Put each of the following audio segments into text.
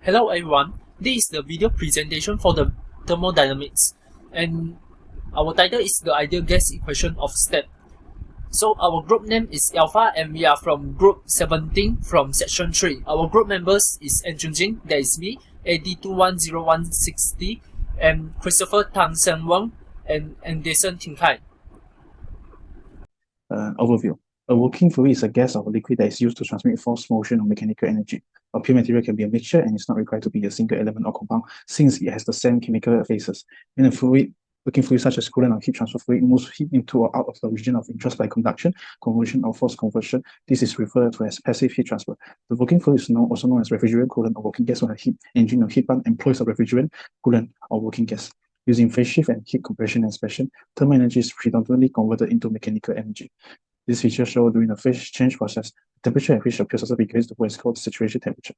Hello everyone, this is the video presentation for the thermodynamics, and our title is the ideal gas equation of state. So our group name is Alpha and we are from group 17 from section 3. Our group members is Jing, that is me, AD210160, and Christopher Tang Sen Wang, and Anderson Ting Kai. Overview. A working fluid is a gas or a liquid that is used to transmit force, motion, or mechanical energy. A pure material can be a mixture and is not required to be a single element or compound since it has the same chemical phases. In a working fluid such as coolant or heat transfer fluid moves heat into or out of the region of interest by conduction, conversion, or force conversion. This is referred to as passive heat transfer. The working fluid is also known as refrigerant, coolant, or working gas when a heat engine or heat pump employs a refrigerant, coolant, or working gas. Using phase shift and heat compression and expansion, thermal energy is predominantly converted into mechanical energy. This feature shows during the phase change process, the temperature at which a pure substance becomes the what is called saturation temperature.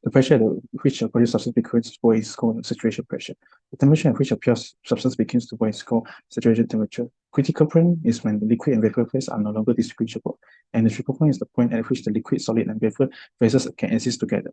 The pressure at which a pure substance becomes what is called saturation pressure. The temperature at which a pure substance becomes the what is called saturation temperature. Critical point is when the liquid and vapor phase are no longer distinguishable, and the triple point is the point at which the liquid, solid, and vapor phases can exist together.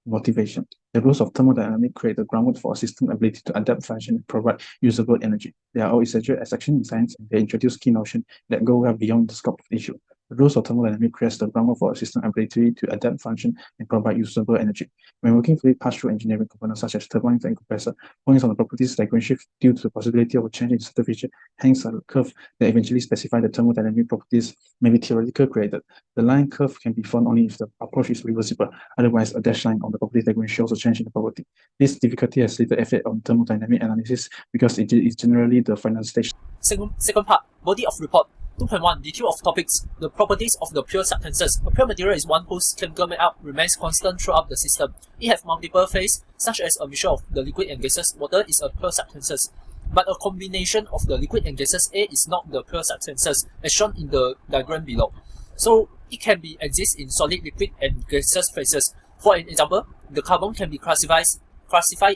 Motivation. The rules of thermodynamics create the groundwork for a system's ability to adapt, function, and provide usable energy. They are all essential as section in science, and they introduce key notions that go well beyond the scope of the issue. The rules of thermodynamics create the groundwork for a system's ability to adapt, function, and provide usable energy. When working fluid pass through engineering components such as turbines and compressor, points on the properties diagram shift due to the possibility of a change in certain feature. Hence, a curve that eventually specifies the thermodynamic properties may be theoretically created. The line curve can be formed only if the approach is reversible. Otherwise, a dashed line on the property diagram shows a change in the property. This difficulty has little effect on thermodynamic analysis because it is generally the final stage. Second part, body of report. 2.1 Detail of topics. The properties of the pure substances. A pure material is one whose chemical makeup remains constant throughout the system. It has multiple phases, such as a mixture of the liquid and gases. Water is a pure substances. But a combination of the liquid and gases A is not the pure substances, as shown in the diagram below. So it can be exist in solid, liquid, and gaseous phases. For an example, the carbon can be classified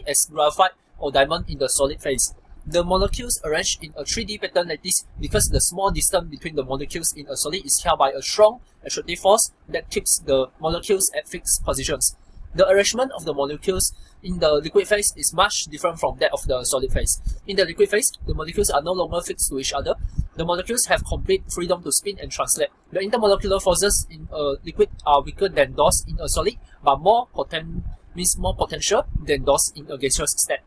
as graphite or diamond in the solid phase. The molecules arranged in a 3D pattern like this because the small distance between the molecules in a solid is held by a strong attractive force that keeps the molecules at fixed positions. The arrangement of the molecules in the liquid phase is much different from that of the solid phase. In the liquid phase, the molecules are no longer fixed to each other. The molecules have complete freedom to spin and translate. The intermolecular forces in a liquid are weaker than those in a solid, but more potential than those in a gaseous state.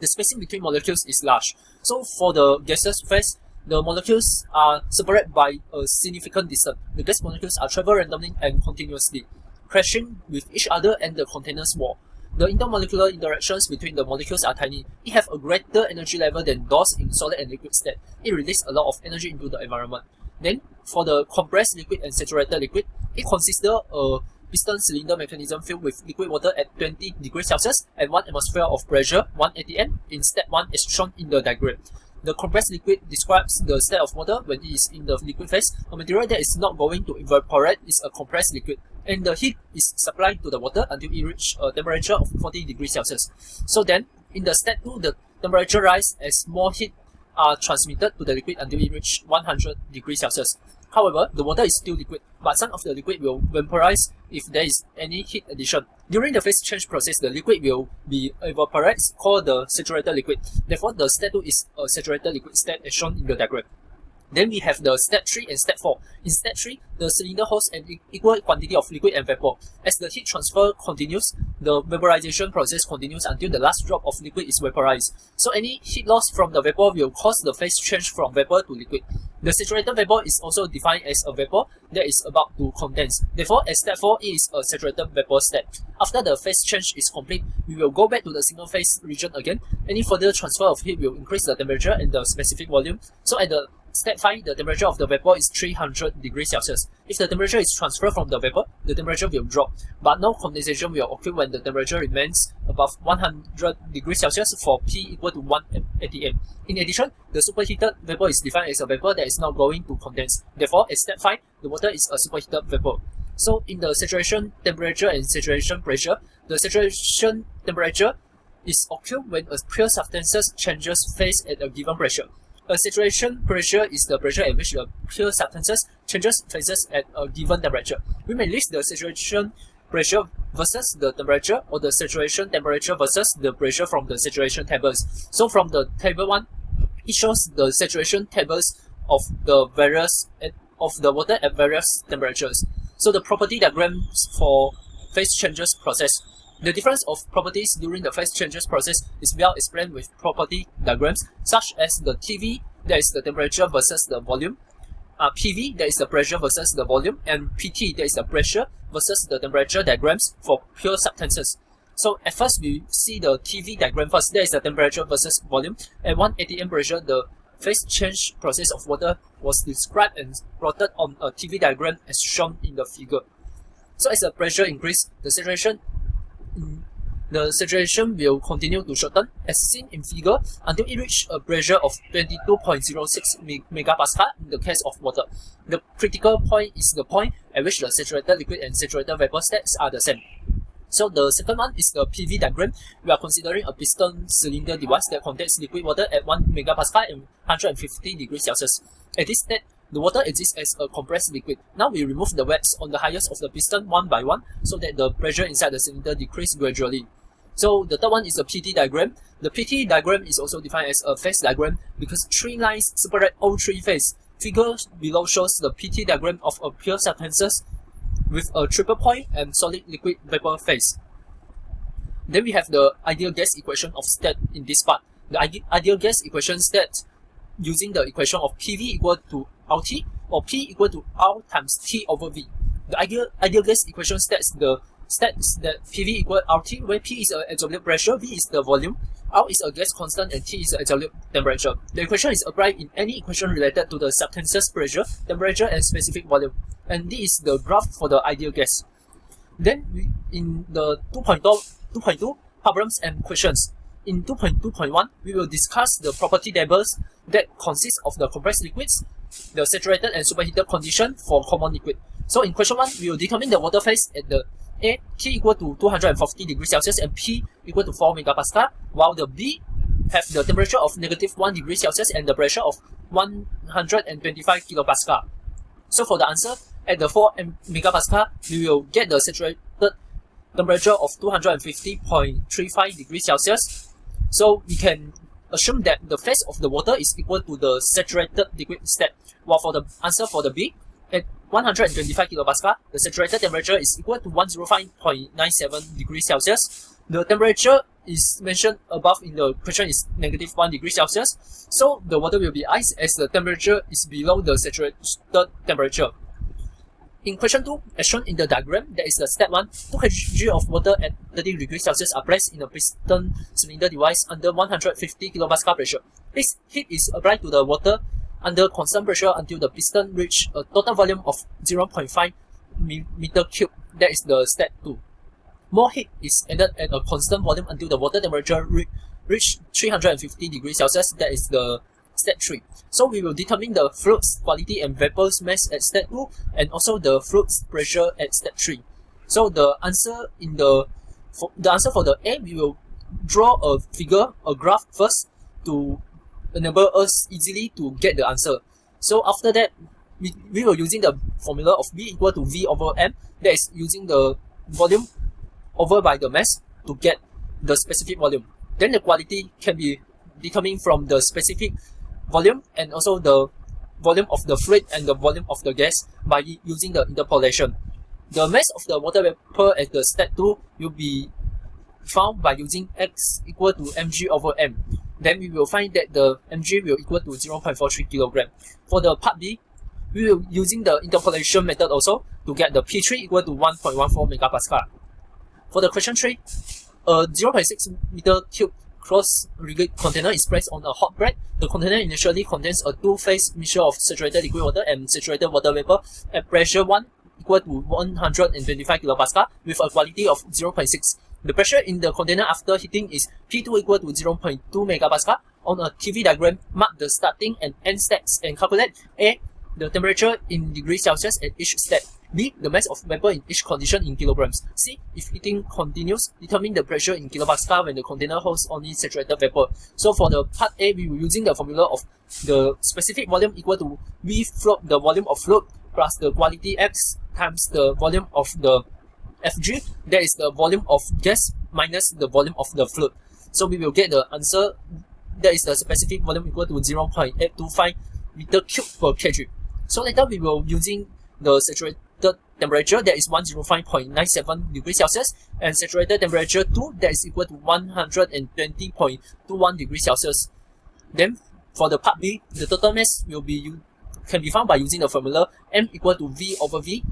The spacing between molecules is large. So for the gaseous phase, the molecules are separated by a significant distance. The gas molecules are travel randomly and continuously, crashing with each other and the container's wall. The intermolecular interactions between the molecules are tiny. It has a greater energy level than those in solid and liquid state. It releases a lot of energy into the environment. Then, for the compressed liquid and saturated liquid, it consists of a piston cylinder mechanism filled with liquid water at 20 degrees Celsius and 1 atmosphere of pressure, 1 atm, in step 1 as shown in the diagram. The compressed liquid describes the state of water when it is in the liquid phase. A material that is not going to evaporate is a compressed liquid, and the heat is supplied to the water until it reaches a temperature of 40 degrees Celsius. So then, in the step 2, the temperature rises as more heat are transmitted to the liquid until it reaches 100 degrees Celsius. However, the water is still liquid, but some of the liquid will vaporize if there is any heat addition. During the phase change process, the liquid will be evaporated, called the saturated liquid. Therefore, the step 2 is a saturated liquid state as shown in the diagram. Then we have the step 3 and step 4. In step 3, the cylinder holds an equal quantity of liquid and vapor. As the heat transfer continues, the vaporization process continues until the last drop of liquid is vaporized. So any heat loss from the vapor will cause the phase change from vapor to liquid. The saturated vapor is also defined as a vapor that is about to condense. Therefore, at step 4, it is a saturated vapor state. After the phase change is complete, we will go back to the single phase region again. Any further transfer of heat will increase the temperature and the specific volume. So at the step 5, the temperature of the vapor is 300 degrees Celsius. If the temperature is transferred from the vapor, the temperature will drop, but no condensation will occur when the temperature remains above 100 degrees Celsius for P equal to 1 atm. In addition, the superheated vapor is defined as a vapor that is not going to condense. Therefore, at step 5, the water is a superheated vapor. So in the saturation temperature and saturation pressure, the saturation temperature is occurred when a pure substance changes phase at a given pressure. A saturation pressure is the pressure at which the pure substances changes phases at a given temperature. We may list the saturation pressure versus the temperature, or the saturation temperature versus the pressure from the saturation tables. So from the table 1, it shows the saturation tables of the water at various temperatures. So the property diagrams for phase changes process. The difference of properties during the phase changes process is well explained with property diagrams, such as the TV, that is the temperature versus the volume, PV, that is the pressure versus the volume, and PT, that is the pressure versus the temperature diagrams for pure substances. So at first we see the TV diagram first, that is the temperature versus volume. At 1 atm pressure, the phase change process of water was described and plotted on a TV diagram as shown in the figure. So as the pressure increases, the saturation will continue to shorten, as seen in figure, until it reaches a pressure of 22.06 megapascal in the case of water. The critical point is the point at which the saturated liquid and saturated vapor states are the same. So the second one is the PV diagram. We are considering a piston cylinder device that contains liquid water at 1 megapascal and 150 degrees Celsius. At this state, the water exists as a compressed liquid. Now we remove the wax on the highest of the piston one by one, so that the pressure inside the cylinder decreases gradually. So the third one is the PT diagram. The PT diagram is also defined as a phase diagram because 3 lines separate all 3 phases. Figure below shows the PT diagram of a pure substances with a triple point and solid liquid vapor phase. Then we have the ideal gas equation of state in this part. The ideal gas equation states using the equation of PV equal to RT, or P equal to R times T over V. The ideal gas equation states that PV equal RT, where P is the absolute pressure, V is the volume, R is a gas constant, and T is the absolute temperature. The equation is applied in any equation related to the substance's pressure, temperature, and specific volume. And this is the graph for the ideal gas. Then in the 2.2 problems and questions. In 2.2.1, we will discuss the property tables that consist of the compressed liquids, the saturated and superheated condition for common liquid. So in question 1, we will determine the water phase at the A, T equal to 240 degrees Celsius and P equal to 4 megapascal, while the B have the temperature of -1 degree Celsius and the pressure of 125 kilopascal. So for the answer, at the 4 megapascal, we will get the saturated temperature of 250.35 degrees Celsius. So we can assume that the phase of the water is equal to the saturated liquid state. While for the answer for the B, at 125 kilopascal, the saturated temperature is equal to 105.97 degrees Celsius. The temperature is mentioned above in the question is -1 degree Celsius. So the water will be ice as the temperature is below the saturated temperature. In question 2, as shown in the diagram, there is the step 1. 2 kg of water at 30 degrees Celsius are placed in a piston cylinder device under 150 kilopascal pressure. This heat is applied to the water under constant pressure until the piston reach a total volume of 0.5 meter cube. That is the step 2. More heat is added at a constant volume until the water temperature reach 350 degrees Celsius. That is the step 3. So we will determine the fluid's quality and vapor's mass at step 2 and also the fluid's pressure at step 3. So the answer for the A, we will draw a figure, a graph first to enable us easily to get the answer. So after that, we will using the formula of V equal to V over M, that is using the volume over by the mass to get the specific volume. Then the quality can be determined from the specific volume and also the volume of the fluid and the volume of the gas by using the interpolation. The mass of the water vapor at the step 2 will be found by using X equal to mg over m. Then we will find that the mg will equal to 0.43 kg. For the part B, we will using the interpolation method also to get the P3 equal to 1.14 megapascal. For the question 3, a 0.6 meter cube cross-rigid container is placed on a hot plate. The container initially contains a two-phase mixture of saturated liquid water and saturated water vapor at pressure 1 equal to 125 kilopascal with a quality of 0.6. The pressure in the container after heating is P2 equal to 0.2 megapascal. On a TV diagram, mark the starting and end steps and calculate A, the temperature in degrees Celsius at each step. B, the mass of vapor in each condition in kilograms. C, if heating continues, determine the pressure in kilopascal when the container holds only saturated vapor. So for the part A, we were using the formula of the specific volume equal to V float, the volume of fluid, plus the quantity X times the volume of the Fg, that is the volume of gas minus the volume of the fluid. So we will get the answer, that is the specific volume equal to 0.825 meter cube per kg. So later we will using the saturated temperature, that is 105.97 degrees Celsius, and saturated temperature 2, that is equal to 120.21 degrees Celsius. Then for the part B, the total mass can be found by using the formula M equal to V over V,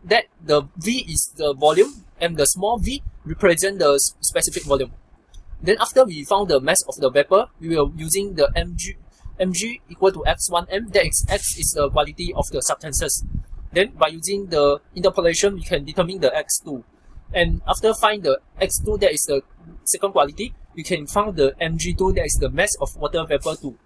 that the V is the volume and the small v represent the specific volume. Then after we found the mass of the vapor, we will using the mg equal to x1m, that is x is the quality of the substances. Then by using the interpolation, we can determine the x2. And after find the x2, that is the second quality, we can find the mg2, that is the mass of water vapor 2.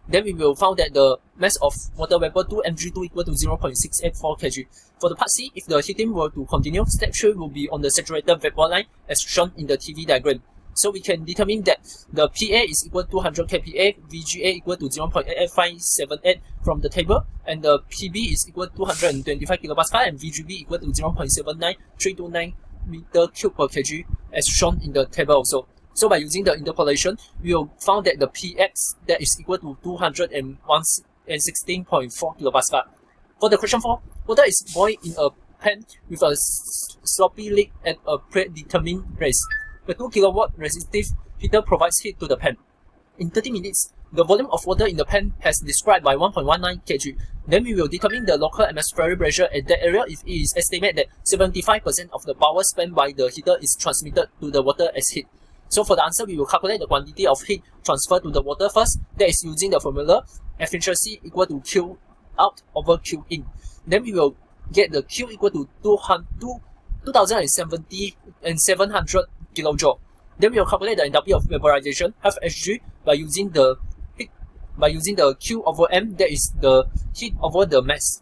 Then we will find that the mass of water vapor 2 mg2 equal to 0.684 kg. For the part C, if the heating were to continue, step 3 will be on the saturated vapor line as shown in the TV diagram. So we can determine that the PA is equal to 200 kPa, VGA equal to 0.88578 from the table, and the PB is equal to 225 kilopascal, and VGB equal to 0.79329 meter cube per kg as shown in the table also. So by using the interpolation, we will found that the Px that is equal to 216.4 kilopascal. For the question 4, water is boiled in a pan with a sloppy leak at a predetermined place. The 2 kilowatt resistive heater provides heat to the pan. In 30 minutes, the volume of water in the pan has described by 1.19 kg. Then we will determine the local atmospheric pressure at that area if it is estimated that 75% of the power spent by the heater is transmitted to the water as heat. So for the answer, we will calculate the quantity of heat transferred to the water first. That is using the formula efficiency equal to Q out over Q in. Then we will get the Q equal to 2070 and 700 kilojoule. Then we will calculate the enthalpy of vaporization, half Hg, by using the Q over M, that is the heat over the mass.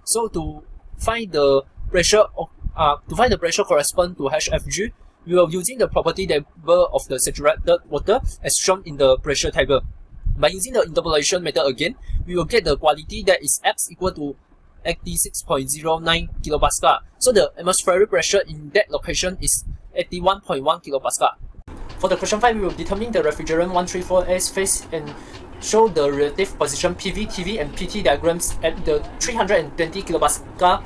So to find the pressure correspond to HFG, we will using the property table of the saturated water as shown in the pressure table. By using the interpolation method again, we will get the quality that is X equal to 86.09 kilopascal. So the atmospheric pressure in that location is 81.1 kilopascal. For the question 5, we will determine the refrigerant 134A's phase and show the relative position PV, TV, and PT diagrams at the 320 kilopascal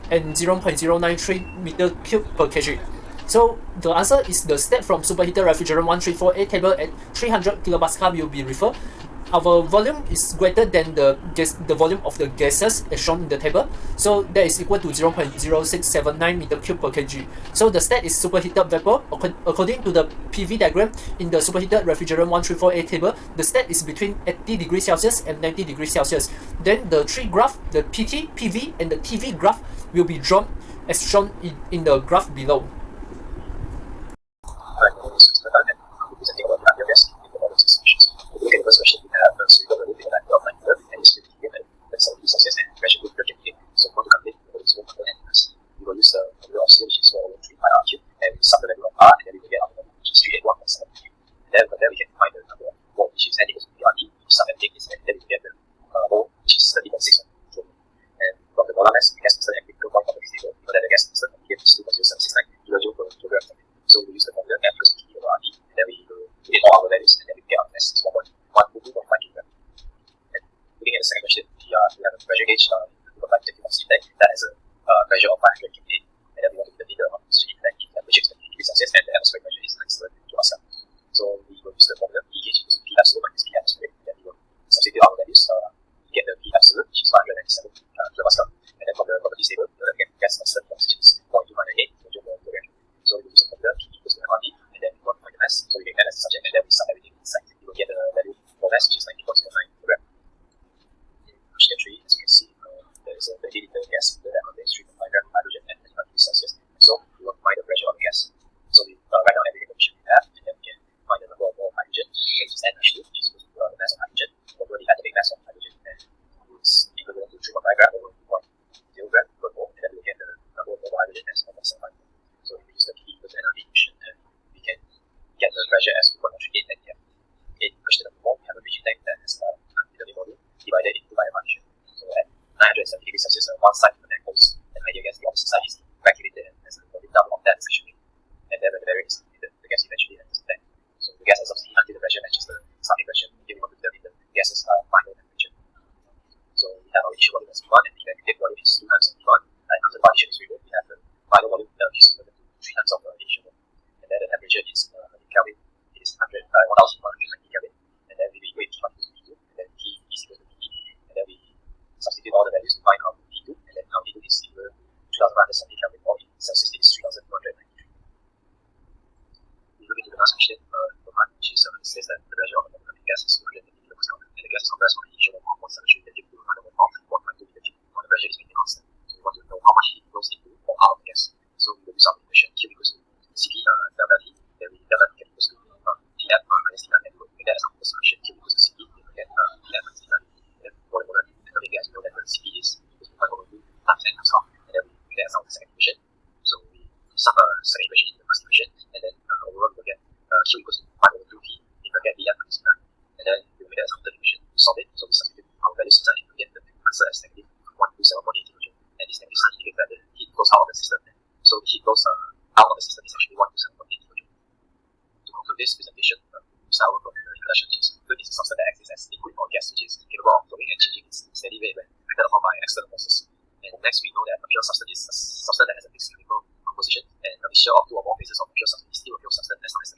and 0.093 meter cube per kg. So the answer is the step from superheated refrigerant 134A table at 300 kilopascal will be referred. Our volume is greater than the volume of the gases as shown in the table. So that is equal to 0.0679 meter cube per kg. So the state is superheated vapor. According to the PV diagram in the superheated refrigerant 134A table, the state is between 80 degrees Celsius and 90 degrees Celsius. Then the three graphs, the PT, PV, and the TV graph will be drawn as shown in the graph below. Look at the first question we have, so we got a little bit of that of like the and it's really given that 70 Celsius and pressure good projecting. So we want to calculate the volume of the animals. We will use the formula of C, which is 3 pi r cube, and we sum the value of R, and then we will get our value, which is 381.7 cube. And then from there we can find the number of mole, which is N equals to PRD, we sum and take this, and then we will get the mole, which is 30.6 joule. And from the molar mass, the gas constant and critical point properties table, we know that the gas constant of here is 2.0769 kilojoule per kilogram. So we use the formula F equals to T over RD, and then we will get all our values, and then we get our mass is 1.5 kg. And looking at the second question, we have a pressure gauge in the 2.5 tank that has a pressure of 500 kPa, and then we want to determine the oxygen tank temperature is 20 degrees Celsius, and the atmospheric pressure is 97 kilopascal. So we will use the formula P gauge equals to P absolute minus P atmospheric, and then we will substitute our values. We get the P absolute, which is 597 kilopascal, and then from the properties table, we will get gas constant for oxygen is 0.298 kg per kilogram. So we will use the formula P equals to MRD, and then we want to find the mass. So we get N as a subject, and then we sum everything inside. We will get the value for mass, which is 90.09 kg. In question 3, as you can see, there is a 20 liter gas that contains 3.5 grams of hydrogen and 25 degrees Celsius. So we want to find the pressure of the gas. So we write down every information we have, and then we can find the number of mole of hydrogen, which is N actually, which is equal to the mass of hydrogen over the atomic mass of hydrogen, and it's equivalent to 3.5 grams over 1.0 grams per mole, and then we get the number of mole of hydrogen as 1.75. So we use the P equals to NRD equation, and we can get the pressure as 2.38 and yeah. In question number 4, we have a rigid tank that has a utility volume divided into by a partition. So at 970 degrees Celsius, one side of the tank holds an ideal gas, the opposite side is evacuated gas as substitute until the pressure matches the starting pressure. Here we want to determine the gas's final temperature. So we have our initial volume as V1 and the aggregate volume is 2 times of V1. And after the partition is removed, we have the final volume is equal to 3 times of the initial volume. And then the temperature is in Kelvin, it is 1120 Kelvin. And then we equate T1 equals to T2, and then T is equal to T. And then we substitute all the values to find out T2, and then our T2 is equal to 2570 Kelvin, or in Celsius it is 3293. We look into the last question, number 5, which is it says that the pressure of the gas is 250 kPa, and the gas is compressed from the initial volume of 173 kg to the final volume of 1.2 kg, or the pressure is maintained constant. So we want to know how much heat flows into or out of the gas. So we will use our equation Q equals to Cp delta T, then we delta T equals to Tf minus T and we will get some solution Q equals to Cp, then we get Tf minus T. Then for the atomic gas, we know that the Cp is equals to 5.2 times N times half, and then we get some second equation. So we sum the second equation into the first equation, and then overall we will get Q equals to 5.2 P, we will get Tf minus T, and then we will get some third equation to solve it. So we substitute our values inside and we get the answer as negative 127.8 kJ, and this negative sign indicates that the heat flows out of the system. So the heat flows out of the system is actually 127.8 kJ. To conclude this presentation, we start with the introduction, which is fluid is a substance that exists as liquid or gas, which is capable of flowing and changing its steady rate when acted upon by external forces. And next, we know that a pure substance is a substance that has a fixed chemical composition, and a mixture of two or more phases of a pure substance is still a pure substance as long as the